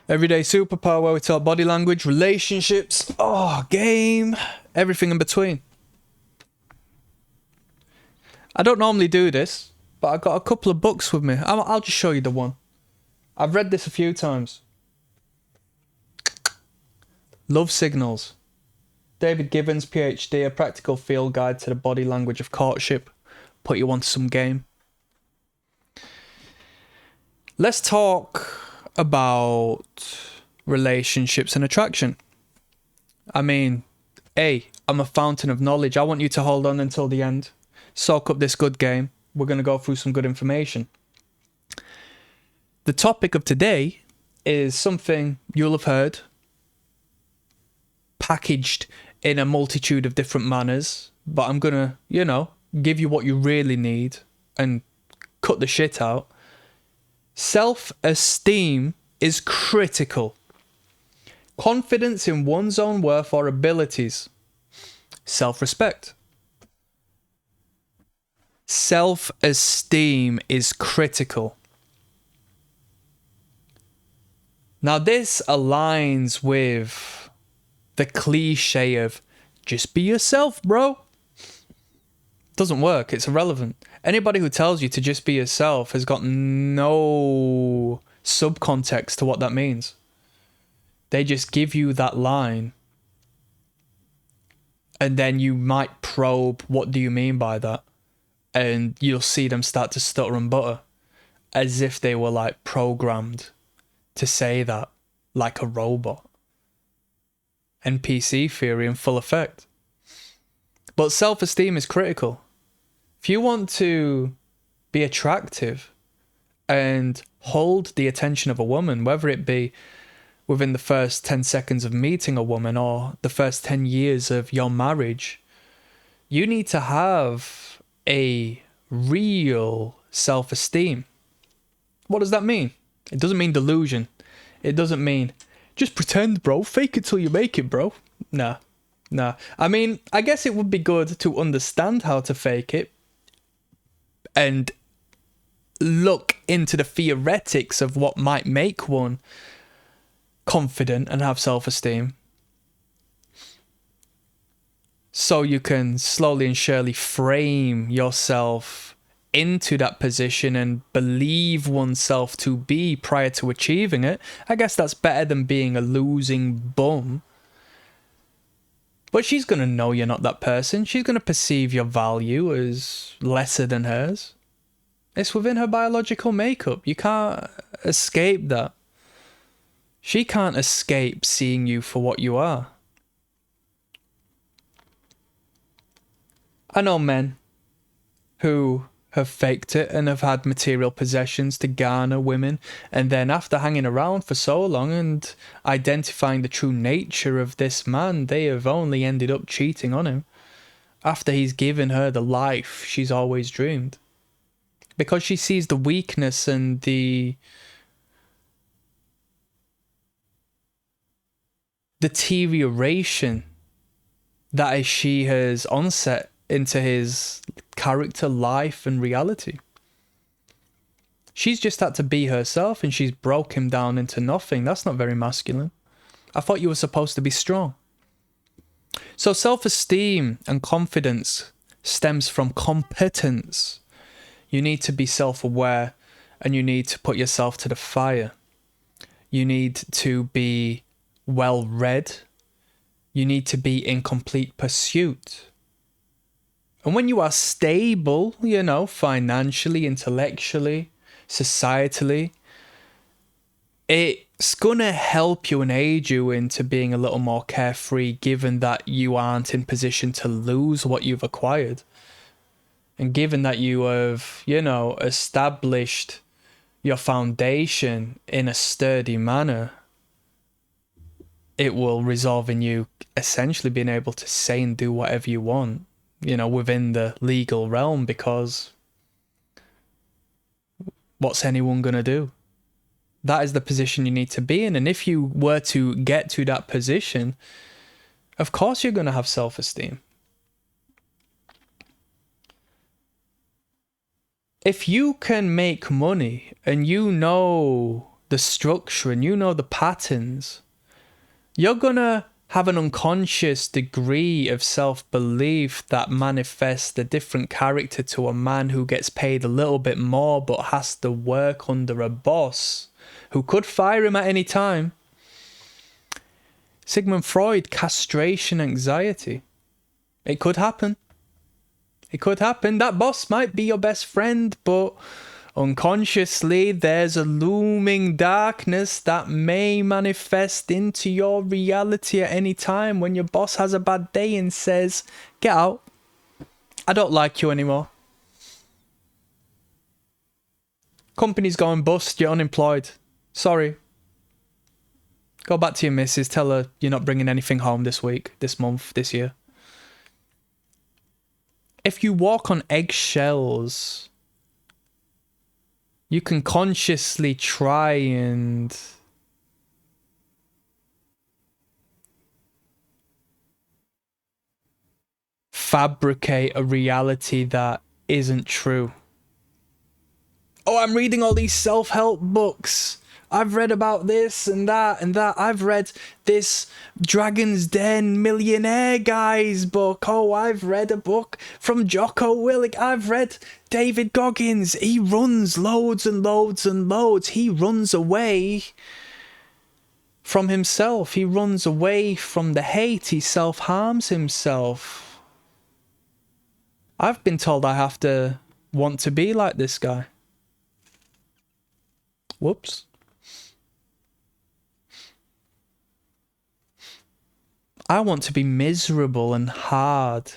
Everyday superpower where we talk body language, relationships, game, everything in between. I don't normally do this, but I got a couple of books with me. I'll just show you the one. I've read this a few times. Love Signals. David Gibbons, PhD, a practical field guide to the body language of courtship. Put you onto some game. Let's talk about relationships and attraction. I mean, I'm a fountain of knowledge. I want you to hold on until the end. Soak up this good game. We're going to go through some good information. The topic of today is something you'll have heard, packaged in a multitude of different manners, but I'm going to, give you what you really need and cut the shit out. Self-esteem is critical. Confidence in one's own worth or abilities. Self-respect. Self-esteem is critical. Now this aligns with the cliche of just be yourself, bro. Doesn't work. It's irrelevant. Anybody who tells you to just be yourself has got no subcontext to what that means. They just give you that line, and then you might probe, what do you mean by that? And you'll see them start to stutter and butter as if they were like programmed to say that, like a robot. NPC theory in full effect. But self-esteem is critical. If you want to be attractive and hold the attention of a woman, whether it be within the first 10 seconds of meeting a woman or the first 10 years of your marriage, you need to have a real self-esteem. What does that mean? It doesn't mean delusion. It doesn't mean just pretend, bro. Fake it till you make it, bro. Nah. I mean, I guess it would be good to understand how to fake it and look into the theoretics of what might make one confident and have self-esteem, so you can slowly and surely frame yourself into that position and believe oneself to be prior to achieving it. I guess that's better than being a losing bum. But she's going to know you're not that person. She's going to perceive your value as lesser than hers. It's within her biological makeup. You can't escape that. She can't escape seeing you for what you are. I know men who have faked it and have had material possessions to garner women, and then after hanging around for so long and identifying the true nature of this man, they have only ended up cheating on him after he's given her the life she's always dreamed, because she sees the weakness and the deterioration that she has onset into his character, life, and reality. She's just had to be herself and she's broke him down into nothing. That's not very masculine. I thought you were supposed to be strong. So self-esteem and confidence stems from competence. You need to be self-aware and you need to put yourself to the fire. You need to be well-read. You need to be in complete pursuit. And when you are stable, financially, intellectually, societally, it's gonna help you and aid you into being a little more carefree, given that you aren't in position to lose what you've acquired. And given that you have, established your foundation in a sturdy manner, it will resolve in you essentially being able to say and do whatever you want, within the legal realm, because what's anyone going to do? That is the position you need to be in. And if you were to get to that position, of course you're going to have self-esteem. If you can make money and you know the structure and you know the patterns, you're gonna have an unconscious degree of self-belief that manifests a different character to a man who gets paid a little bit more but has to work under a boss who could fire him at any time. Sigmund Freud, castration anxiety. It could happen. It could happen. That boss might be your best friend, but unconsciously there's a looming darkness that may manifest into your reality at any time when your boss has a bad day and says, "Get out. I don't like you anymore. Company's going bust. You're unemployed. Sorry. Go back to your missus. Tell her you're not bringing anything home this week, this month, this year." If you walk on eggshells, you can consciously try and fabricate a reality that isn't true. Oh, I'm reading all these self-help books. I've read about this and that and that. I've read this Dragon's Den millionaire guy's book. Oh, I've read a book from Jocko Willink. I've read David Goggins. He runs loads and loads and loads. He runs away from himself. He runs away from the hate. He self-harms himself. I've been told I have to want to be like this guy. Whoops. I want to be miserable and hard.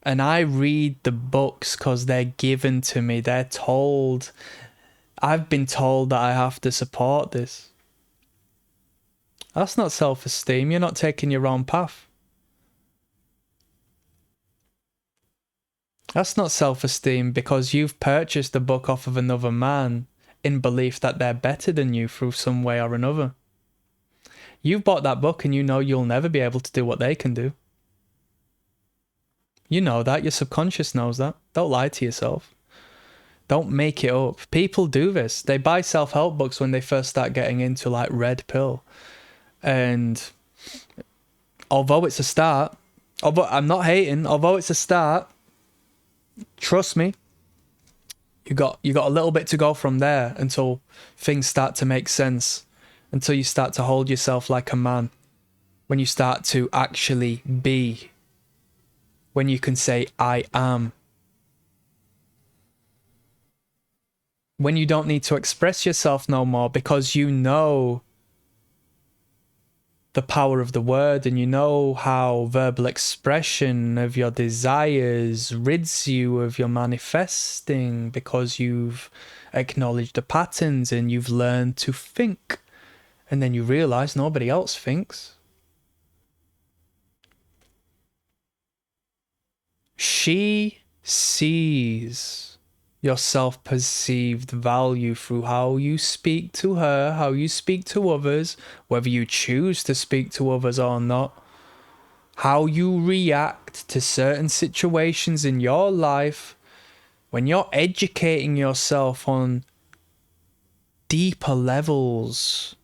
And I read the books because they're given to me. They're told. I've been told that I have to support this. That's not self-esteem. You're not taking your own path. That's not self-esteem because you've purchased a book off of another man in belief that they're better than you through some way or another. You've bought that book and you know you'll never be able to do what they can do. You know that. Your subconscious knows that. Don't lie to yourself. Don't make it up. People do this. They buy self-help books when they first start getting into like red pill. And although it's a start, although I'm not hating, although it's a start, trust me, you got a little bit to go from there until things start to make sense. Until you start to hold yourself like a man. When you start to actually be. When you can say, I am. When you don't need to express yourself no more because you know the power of the word and you know how verbal expression of your desires rids you of your manifesting because you've acknowledged the patterns and you've learned to think. And then you realize nobody else thinks. She sees your self-perceived value through how you speak to her, how you speak to others, whether you choose to speak to others or not, how you react to certain situations in your life. When you're educating yourself on deeper levels,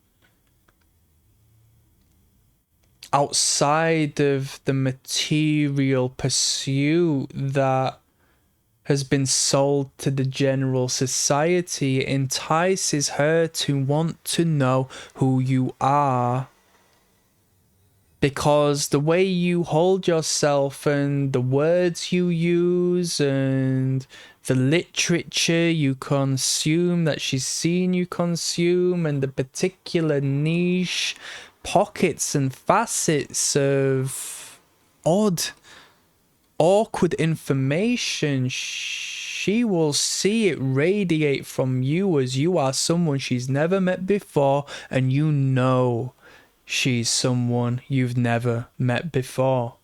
outside of the material pursuit that has been sold to the general society, it entices her to want to know who you are. Because the way you hold yourself and the words you use and the literature you consume that she's seen you consume and the particular niche pockets and facets of odd, awkward information, she will see it radiate from you as you are someone she's never met before, and you know she's someone you've never met before.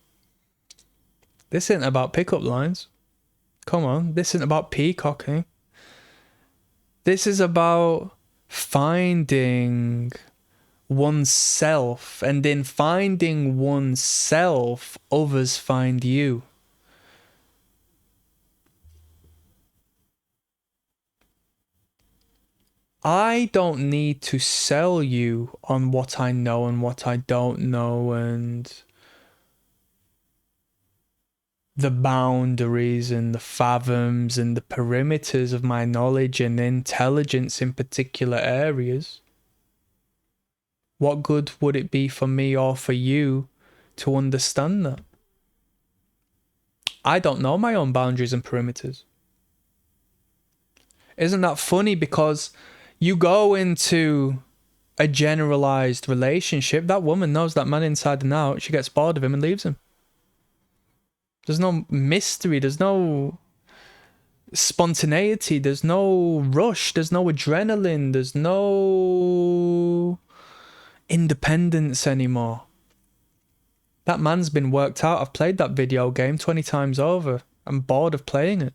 This isn't about pickup lines. Come on, this isn't about peacocking. This is about finding oneself, and in finding oneself, others find you. I don't need to sell you on what I know and what I don't know and the boundaries and the fathoms and the perimeters of my knowledge and intelligence in particular areas. What good would it be for me or for you to understand that? I don't know my own boundaries and perimeters. Isn't that funny? Because you go into a generalized relationship, that woman knows that man inside and out, she gets bored of him and leaves him. There's no mystery, there's no spontaneity, there's no rush, there's no adrenaline, there's no independence anymore. That man's been worked out. I've played that video game 20 times over. I'm bored of playing it.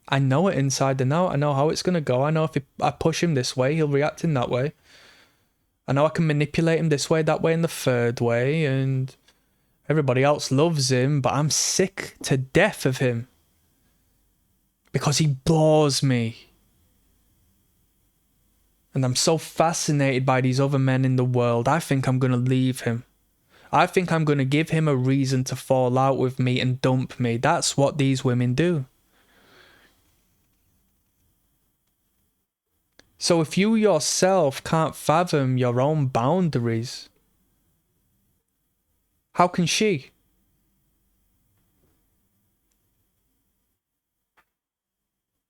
I know it inside and out. I know how it's going to go. I know if I push him this way, he'll react in that way. I know I can manipulate him this way, that way, and the third way, and everybody else loves him, but I'm sick to death of him because he bores me. And I'm so fascinated by these other men in the world. I think I'm going to leave him. I think I'm going to give him a reason to fall out with me and dump me. That's what these women do. So if you yourself can't fathom your own boundaries, how can she?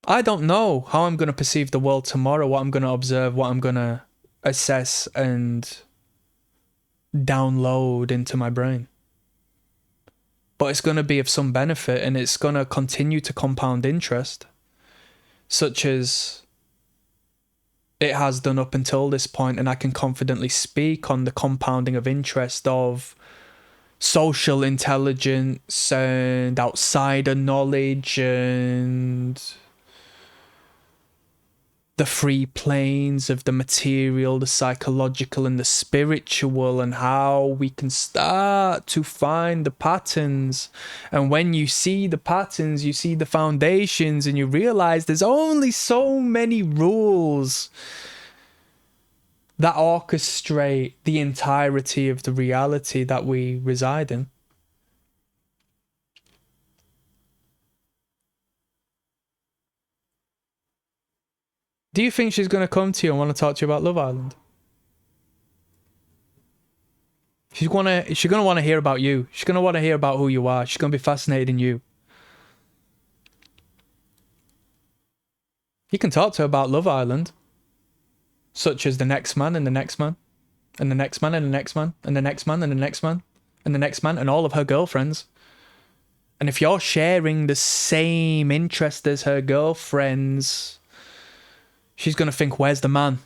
I don't know how I'm going to perceive the world tomorrow, what I'm going to observe, what I'm going to assess and download into my brain. But it's going to be of some benefit, and it's going to continue to compound interest, such as it has done up until this point, and I can confidently speak on the compounding of interest of social intelligence and outsider knowledge and the free planes of the material, the psychological and the spiritual, and how we can start to find the patterns. And when you see the patterns, you see the foundations, and you realize there's only so many rules that orchestrate the entirety of the reality that we reside in. Do you think she's going to come to you and want to talk to you about Love Island? She's going to want to hear about you. She's going to want to hear about who you are. She's going to be fascinated in you. You can talk to her about Love Island, such as the next man and the next man and the next man and the next man and the next man and the next man and the next man and all of her girlfriends. And if you're sharing the same interest as her girlfriends, she's going to think, where's the man?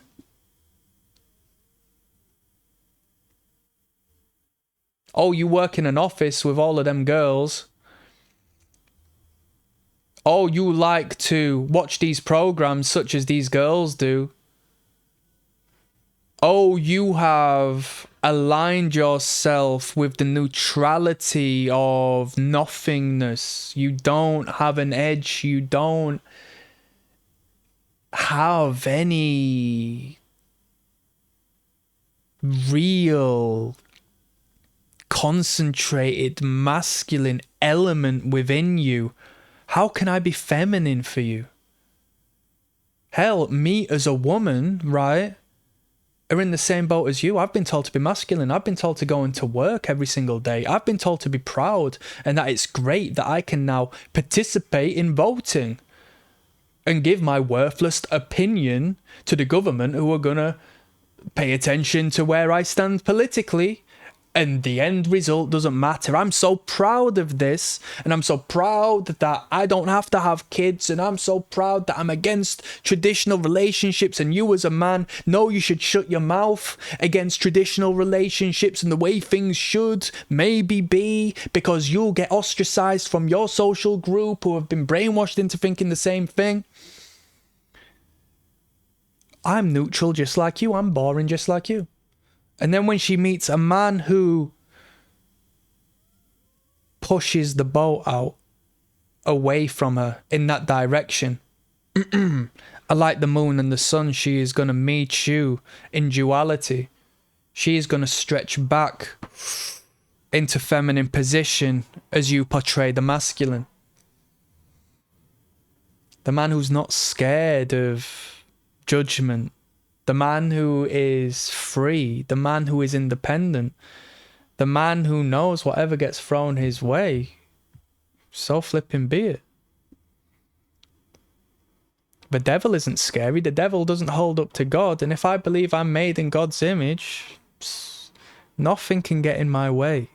Oh, you work in an office with all of them girls. Oh, you like to watch these programs such as these girls do. Oh, you have aligned yourself with the neutrality of nothingness. You don't have an edge. You don't have any real concentrated masculine element within you. How can I be feminine for you? Hell, me as a woman, right, are in the same boat as you. I've been told to be masculine. I've been told to go into work every single day. I've been told to be proud and that it's great that I can now participate in voting and give my worthless opinion to the government who are going to pay attention to where I stand politically. And the end result doesn't matter. I'm so proud of this, and I'm so proud that I don't have to have kids, and I'm so proud that I'm against traditional relationships, and you as a man know you should shut your mouth against traditional relationships and the way things should maybe be, because you'll get ostracized from your social group who have been brainwashed into thinking the same thing. I'm neutral just like you. I'm boring just like you. And then when she meets a man who pushes the boat out away from her in that direction, I'm Like the moon and the sun, she is going to meet you in duality. She is going to stretch back into feminine position as you portray the masculine. The man who's not scared of judgment. The man who is free. The man who is independent. The man who knows whatever gets thrown his way. So flipping be it. The devil isn't scary. The devil doesn't hold up to God. And if I believe I'm made in God's image, nothing can get in my way.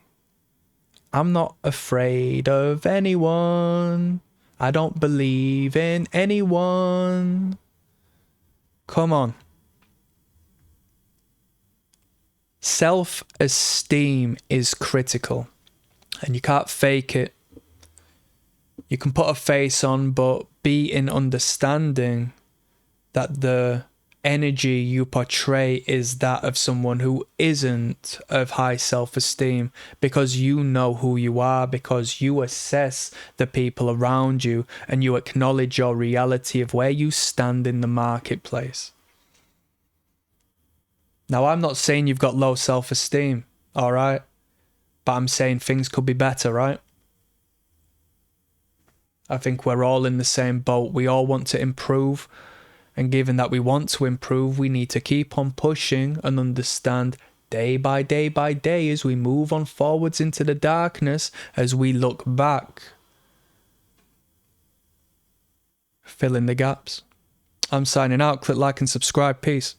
I'm not afraid of anyone. I don't believe in anyone. Come on. Self-esteem is critical. And you can't fake it. You can put a face on, but be in understanding that the energy you portray is that of someone who isn't of high self-esteem, because you know who you are, because you assess the people around you and you acknowledge your reality of where you stand in the marketplace. Now, I'm not saying you've got low self-esteem, all right? But I'm saying things could be better, right? I think we're all in the same boat. We all want to improve. And given that we want to improve, we need to keep on pushing and understand day by day as we move on forwards into the darkness, as we look back. Fill in the gaps. I'm signing out. Click like and subscribe. Peace.